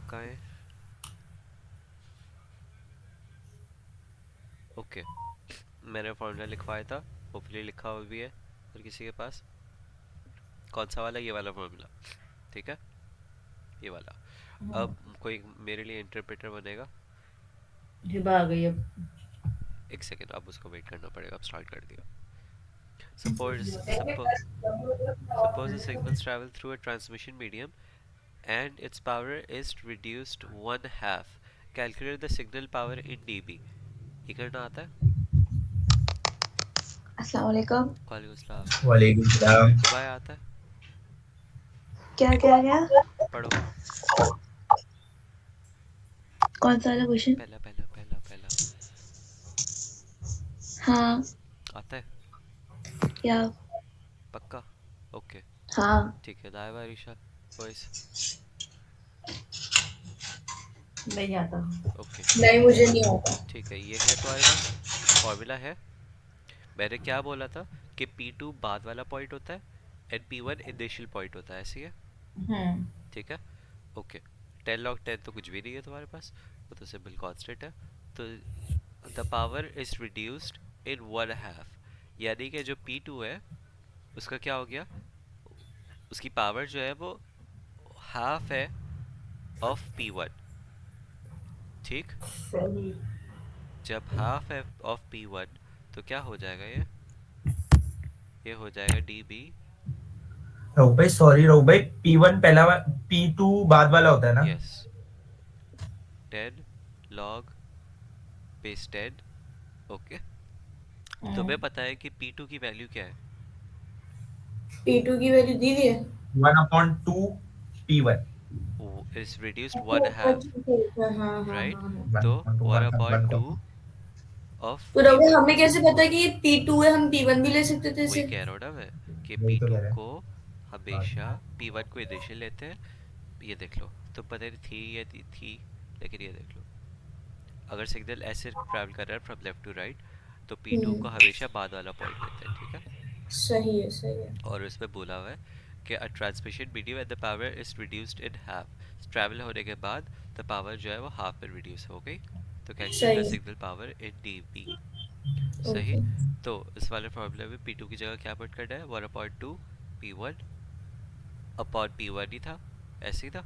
कहाँ है? ओके, मैंने फॉर्मूला लिखवाया था, होपफुली लिखा हुआ भी है और किसी के पास। कौन सा वाला? ये वाला फॉर्मूला, ठीक है, ये वाला। अब कोई मेरे लिए इंटरप्रेटर बनेगा? हिबा आ गई अब। एक सेकेंड, अब उसको वेट करना पड़ेगा। अब स्टार्ट कर दिया। Suppose the signals travel through a transmission medium and its power is reduced one half. Calculate the signal power in dB. ये करना आता है? अस्सलाम वालेकुम। वालेकुम सलाम। वालेकुम सलाम। हिबाया आता है? क्या क्या क्या? पढ़ो। कौन सा वाला क्वेश्चन? पहला पहला पहला पहला। हाँ। आता है? या। पक्का? ओके, हाँ। ठीक है। दाएं बारिशा वॉइस। नहीं आता। ओके, नहीं, मुझे नहीं आता। ठीक है। ये है तुम्हारे पास फॉर्मूला है। मैंने क्या बोला था कि P2 बाद वाला पॉइंट होता है एंड P1 इनिशियल पॉइंट होता है, ऐसी है? हम्म। ठीक है, ओके। 10 log 10 तो कुछ भी नहीं है तुम्हारे पास, वो तो सिंपल कांस्टेंट है। तो the power is reduced in one half, यानी कि जो P2 है उसका क्या हो गया? उसकी पावर जो है वो हाफ है ऑफ P1, ठीक? सही। जब हाफ है ऑफ P1 तो क्या हो जाएगा? ये हो जाएगा dB। रोहू भाई सॉरी, रोहू भाई P1 पहला, P2 बाद वाला होता है ना? Yes, 10 log base 10। ओके, तुम्हें पता है कि P2 की वैल्यू क्या है? P2 की वैल्यू दी हुई है। 1/2 P1। इज रिड्यूस्ड वन अच्छा हाफ, अच्छा अच्छा, हाँ हाँ राइट? हाँ हाँ। तो 1 अपॉन 2 1/2 ऑफ तो रघु, P1। हमें कैसे पता कि ये P2 है? हम P1 भी ले सकते थे वही इसे। कह रहा हूँ ना मैं कि वही तो P2 कह रहे को हमेशा हैं। P1 को इनिशियल लेते हैं। ये देख लो, तो पता नहीं थी या थी, लेकिन ये देख लो, अगर सिग्नल ऐसे ट्रैवल कर रहा है फ्रॉम लेफ्ट टू राइट तो P2 को हमेशा बाद वाला पॉइंट लेते हैं, ठीक है? सही है सही है। और उसमें बोला हुआ है कि अ transmission medium and the power is reduced in half. Travel होने के बाद द पावर जो है वो हाफ में रिड्यूस हो गई। तो कैलकुलेट द सही सिग्नल पावर इन dB। है। सही। ओके। तो इस वाले फॉर्मूले में P2 की जगह क्या पुट करना है? 1/2 P1 अपॉन P1 ही था, ऐसे ही था।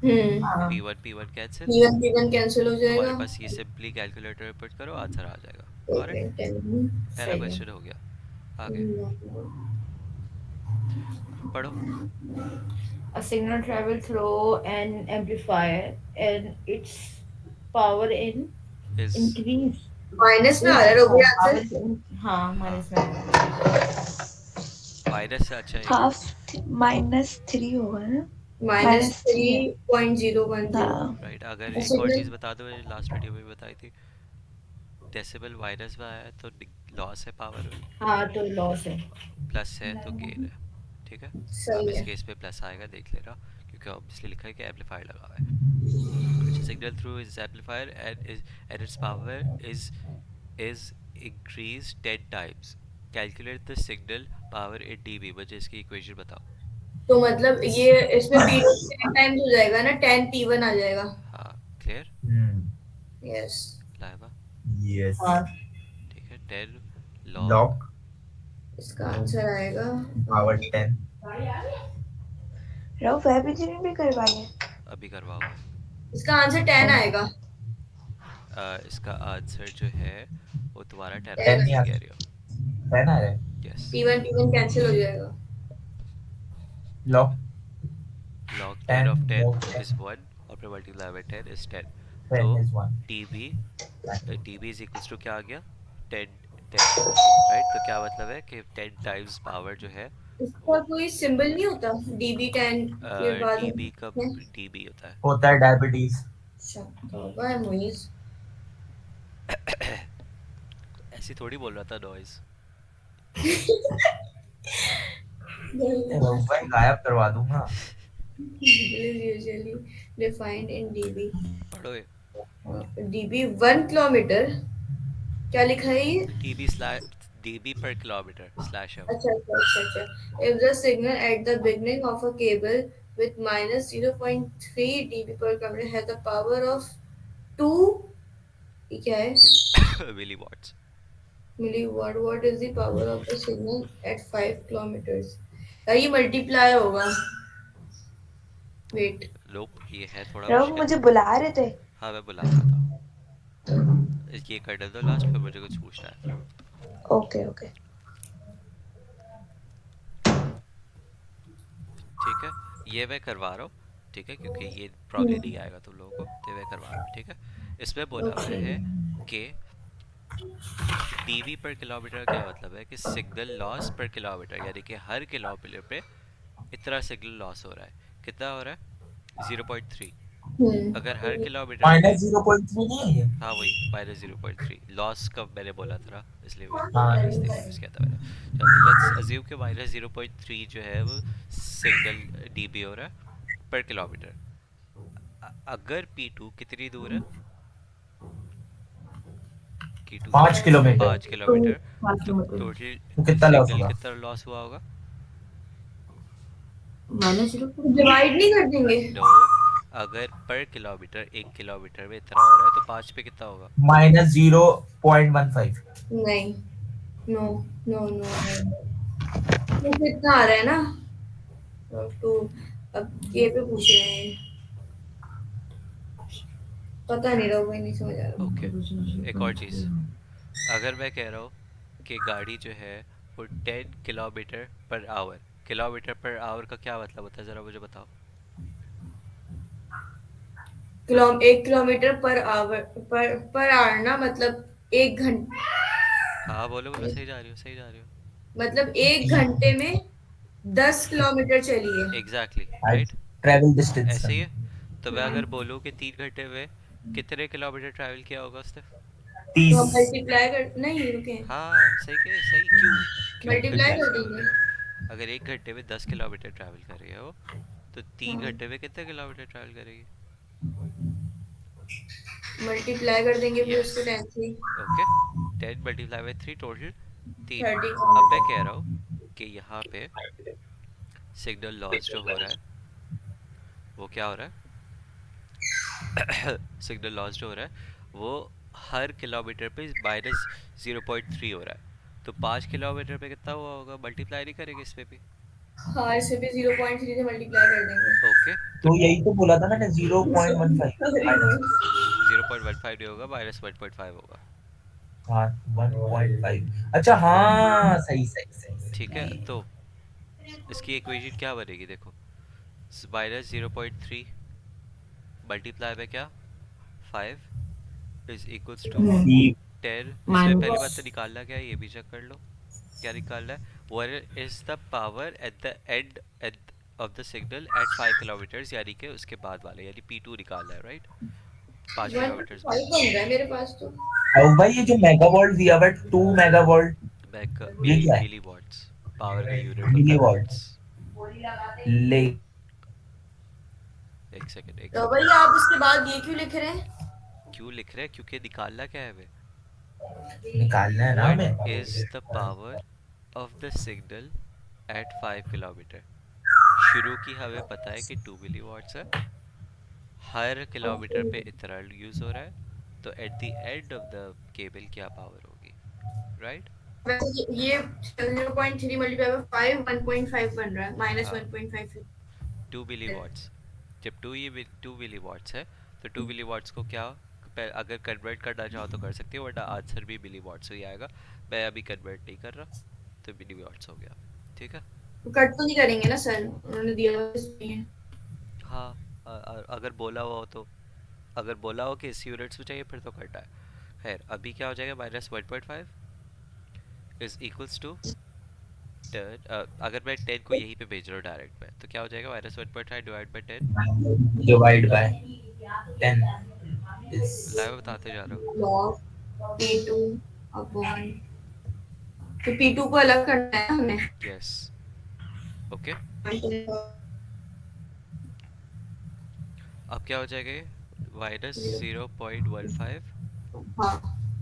हम्म। हाँ। P1 कैंसिल, P1 कैंसिल हो तुम्हारे जाएगा। पास ये सिंपली कैलकुलेटर में पुट करो, आंसर आ जाएगा। Okay, correct? 10। पहला सही है। क्वेश्चन हो गया। आगे पढ़ो। A signal travel through an amplifier and its power in is increase minus में आ रहा है is रघु हाँ आंसर। power हाँ हाँ, माइनस में आ रहा है। माइनस से अच्छा है क्या? हाफ -3 होगा ना? माइनस -3 थ्री है। पॉइंट जीरो वन जीरो हाँ। राइट। अगर एक और सिग्नल। चीज़ बता दो, मैंने लास्ट वीडियो में भी बताई थी, डेसिबल माइनस में आया है तो लॉस है पावर में, हाँ तो लॉस है। प्लस है तो गेन है, ठीक है? अब सही इस है। केस में प्लस आएगा, देख लेना, क्योंकि ऑब्वियसली लिखा है कि एम्पलीफायर लगा हुआ है। which is signal through its amplifier and its power is is increased 10 times. Calculate the signal power in dB। मुझे इसकी इक्वेशन बताओ। तो मतलब ये इसमें P2 10 टाइम्स हो जाएगा ना, 10 P1 आ जाएगा। हाँ, क्लियर? यस। लाइबा, यस। हाँ। ठीक है। 10 log लॉग इसका आंसर आएगा पावर 10। रहो वेब इंजीनियरिंग भी करवाइए। अभी करवाऊंगा। इसका आंसर 10 आएगा। इसका आंसर जो है वो तुम्हारा 10 आएगा, 10 10। नहीं सही आ कह रही हो। सकता है ना रे? यस। P1 कैंसिल हो जाएगा। Log log 10 10 of 10 log is 1 और फिर मल्टीप्लाई बाय 10 is 10। तो 10 is 1। dB dB is equals to क्या आ गया? 10 10, राइट? तो क्या मतलब है कि 10 टाइम्स पावर जो है इसका वो कोई सिंबल नहीं होता DB10 के बाद dB का है? dB होता है। होता है डायबिटीज। अच्छा, तो होगा है मुइज। ऐसी थोड़ी बोल रहा था नॉइज। भाई गायब करवा दूंगा। is usually defined in dB। पढ़ो ये। dB 1 kilometre. क्या लिखा है ये? dB slash dB per kilometer slash है वो। अच्छा अच्छा अच्छा अच्छा। If the signal at the beginning of a cable with minus 0.3 dB per kilometer has the power of 2, ये क्या है, milliwatts. milliwatt. What is the power of the signal at 5 kilometers? यार ये मल्टीप्लाई होगा, वेट. लोप ये है थोड़ा रघु मुश्किल. मुझे बुला रहे थे. हाँ मैं बुला रहा था. ये कर दो लास्ट, फिर मुझे कुछ पूछना है. Okay okay. ठीक है, ये मैं करवा रहा हूँ. ठीक है, क्योंकि ये प्रॉब्लम नहीं आएगा तुम लोगों को, तो मैं करवा रहा हूँ. ठीक है, इसमें बोला हुआ Okay. है कि डीवी पर किलोमीटर का क्या मतलब है कि सिग्नल लॉस पर किलोमीटर, यानी कि हर किलोमीटर पे इतना सिग्नल लॉस हो रहा है. कितना हो रहा है? 0.3. अगर हर किलोमीटर पे, माइनस 0.3 नहीं है ये? हाँ वही माइनस 0.3 लॉस का मैंने बोला था ना, इसलिए हाँ. माइनस यूज किया था मैंने. चलो लेट्स अज्यूम कि माइनस 0.3 जो है वो सिग्नल डीबी हो रहा है पर किलोमीटर. अगर P2 कितनी दूर है? P2 5 kilometre. 5 किलोमीटर. तो किलोमीटर टोटल तो कितना लॉस सिग्नल होगा? कितना लॉस हुआ होगा? माइनस 0. डिवाइड नहीं कर देंगे? नो, अगर पर किलोमीटर 1 किलोमीटर में इतना हो रहा है तो 5 पे कितना होगा? माइनस 0.15. नहीं, नो नो नो. तो कितना आ रहा है ना, तो अब ये पे पूछ रहे हैं, पता नहीं रहा, वही नहीं समझ आ रहा. ओके, एक और चीज़. अगर मैं कह रहा हूँ कि गाड़ी जो है वो 10 kilometre per hour, kilometre per hour का क्या मतलब होता है, ज़रा मुझे बताओ. 1 kilometre per hour, per hour ना, मतलब 1 घंटे, हाँ बोलो बोलो, सही जा रही हो सही जा रही हो. मतलब 1 घंटे में 10 किलोमीटर चलिए. Exactly right. Travel distance. ऐसे ही है. तो मैं अगर बोलूँ कि 3 घंटे में कितने किलोमीटर ट्रैवल किया होगा उसने? तो हम 30. मल्टीप्लाई कर, नहीं रुके, हाँ सही के सही. क्यों क्यों मल्टीप्लाई कर कंफ्यूज क्यों हो देंगे. रहे हो? अगर 1 घंटे में 10 किलोमीटर ट्रैवल कर रही है वो, तो 3 घंटे में कितने किलोमीटर ट्रैवल करेगी? मल्टीप्लाई कर देंगे फिर यस. उसको 10 से. Okay, 10 multiply by 3 total 3. 30 अब मैं कह किलोमीटर. रहा हूँ कि यहाँ पे सिग्नल लॉस जो हो रहा है वो क्या हो रहा है? सिग्नल लॉस जो हो रहा है वो हर किलोमीटर पे माइनस 0.3 हो रहा है. तो 5 किलोमीटर पे कितना हुआ होगा? मल्टीप्लाई नहीं करेंगे इस पे भी? हाँ, इसे भी 0.3 से मल्टीप्लाई कर देंगे. ओके, तो तो यही तो बोला था मैंने 0.15 माइनस. 0.15 नहीं होगा, माइनस 1.5 होगा. हाँ 1.5. अच्छा हाँ सही सही सही सही. ठीक है, तो इसकी इक्वेशन क्या बनेगी देखो. माइनस 0.3 मल्टीप्लाई बाय क्या, 5 इज इक्वल्स टू 10. इसमें पहली बात तो निकालना क्या है ये भी चेक कर लो. क्या निकालना है? What is the power at the end of the signal eight 5 kilometres, यानी कि उसके बाद वाले, यानी P2 निकालना है राइट. 5 किलोमीटर्स 1.5 बाद. बन रहा है मेरे पास तो. अब भाई ये जो मेगावोल्ट दिया हुआ है 2 मेगावोल्ट, ये क्या है? मिली वॉट्स, पावर का यूनिट होता है मिलीवॉट. वॉट्स. ले. एक सेकंड एक तो सेकंड. भैया आप उसके बाद ये क्यों लिख रहे हैं? क्यों लिख रहे हैं? क्योंकि निकालना क्या है हमें. निकालना है ना व्हाट हमें. Is the power of the signal eight 5 kilometre. शुरू की हमें पता है कि 2 मिली वॉट्स है, हर किलोमीटर पे इतना यूज हो रहा है, तो at the end of the cable क्या पावर होगी, राइट. वैसे ये 0.3 मल्टीप्लाई बाय 5 1.5 बन रहा है, माइनस हाँ 1.5. 2 मिली वॉट्स. जब 2 मिली वॉट्स है तो 2 मिली वॉट्स को क्या, अगर कन्वर्ट करना चाहो तो कर सकते हो, वरना आंसर भी मिली वॉट्स ही आएगा. मैं अभी कन्वर्ट नहीं कर रहा, तो मिली वॉट्स हो गया. ठीक है. कट तो नहीं करेंगे ना सर, उन्होंने दिया हुआ इसमें. हाँ अगर बोला हुआ हो तो, अगर बोला हो कि इस यूनिट्स में चाहिए फिर तो कटा है. खैर अभी क्या हो जाएगा, माइनस 1.5 इज इक्वल्स टू 10. अगर मैं 10 को यहीं पे भेज रहा हूँ डायरेक्ट में, तो क्या हो जाएगा, minus 1.5 divide by 10. Divide by 10 is. Live बताते जा रहा हूँ. लॉग P2 अपॉन, तो P2 को अलग करना है हमें. यस. ओके, अब क्या हो जाएगा ये, माइनस 0.15. हाँ.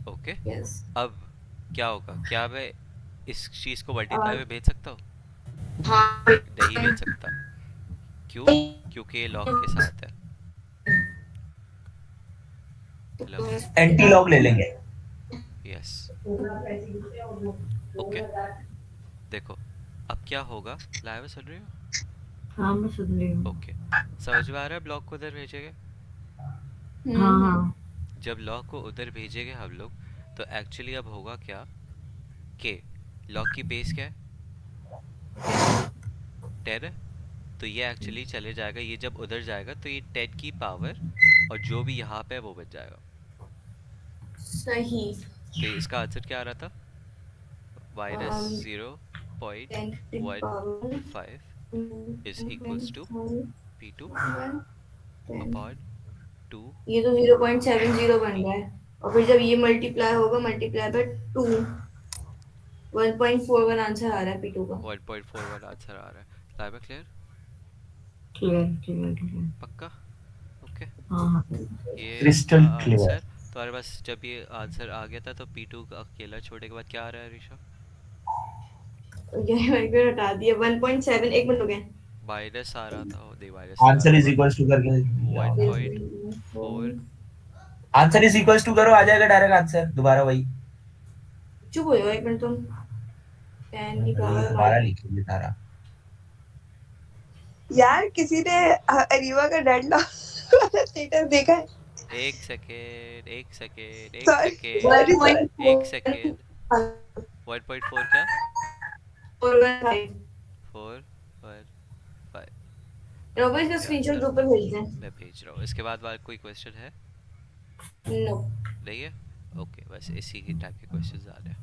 Okay, yes. अब क्या होगा, क्या मैं इस चीज़ को मल्टीप्लाई में भेज सकता हूँ? हाँ. नहीं भेज सकता. क्यों? क्योंकि ये लॉग के साथ है। हेलो, एंटी लॉग ले लेंगे। Yes, okay. देखो अब क्या होगा, लाइव सुन रही हो? हाँ मैं सुन रही हूँ। ओके, समझ में आ रहा है ब्लॉक को उधर भेजेंगे? हाँ हाँ जब लॉक को उधर भेजेंगे हम लोग, तो एक्चुअली अब होगा क्या कि लॉक की बेस क्या है? 10 है। तो ये एक्चुअली चले जाएगा, ये जब उधर जाएगा तो ये 10 की पावर और जो भी यहाँ पे है वो बच जाएगा। सही। तो इसका आंसर क्या आ रहा था? Minus ten power 0.15 is equals to P2 upon 2। ये तो 0.70 बन रहा है, और फिर जब ये मल्टीप्लाई होगा, मल्टीप्लाई बाय 2, 1.41 आंसर आ रहा है P2 का। 1.41 आंसर आ रहा है। Live clear? Clear clear clear. पक्का? ओके। हाँ हाँ ये क्रिस्टल था क्लियर। आंसर। तुम्हारे पास जब ये आंसर आ गया था तो P2 का अकेला छोड़ने के बाद क्या आ रहा है ऋषभ? ये मैंने फिर हटा दिया, 1.7, एक मिनट हो गया। माइनस आ रहा था, ओ नहीं माइनस नहीं आ आंसर इज रहा इक्वल्स टू करके 1.4। आंसर इज इक्वल्स टू करो, आ जाएगा डायरेक्ट आंसर, दोबारा वही। चुप हो जाओ एक मिनट तुम। 10 की पावर दोबारा लिखिए सारा। यार किसी ने अरीवा का डेडलॉक वाला स्टेटस देखा है? एक सेकेंड, एक सेकेंड, एक सॉरी सेकेंड, सॉरी एक सेकेंड। 1.4 क्या? 415। 415। रोबो इसका क्या स्क्रीनशॉट आंसर? ग्रुप पे भेज दें। मैं भेज रहा हूँ। इसके बाद वाला कोई क्वेश्चन है? नो। नहीं है? ओके, बस इसी के टाइप के क्वेश्चंस आ रहे हैं।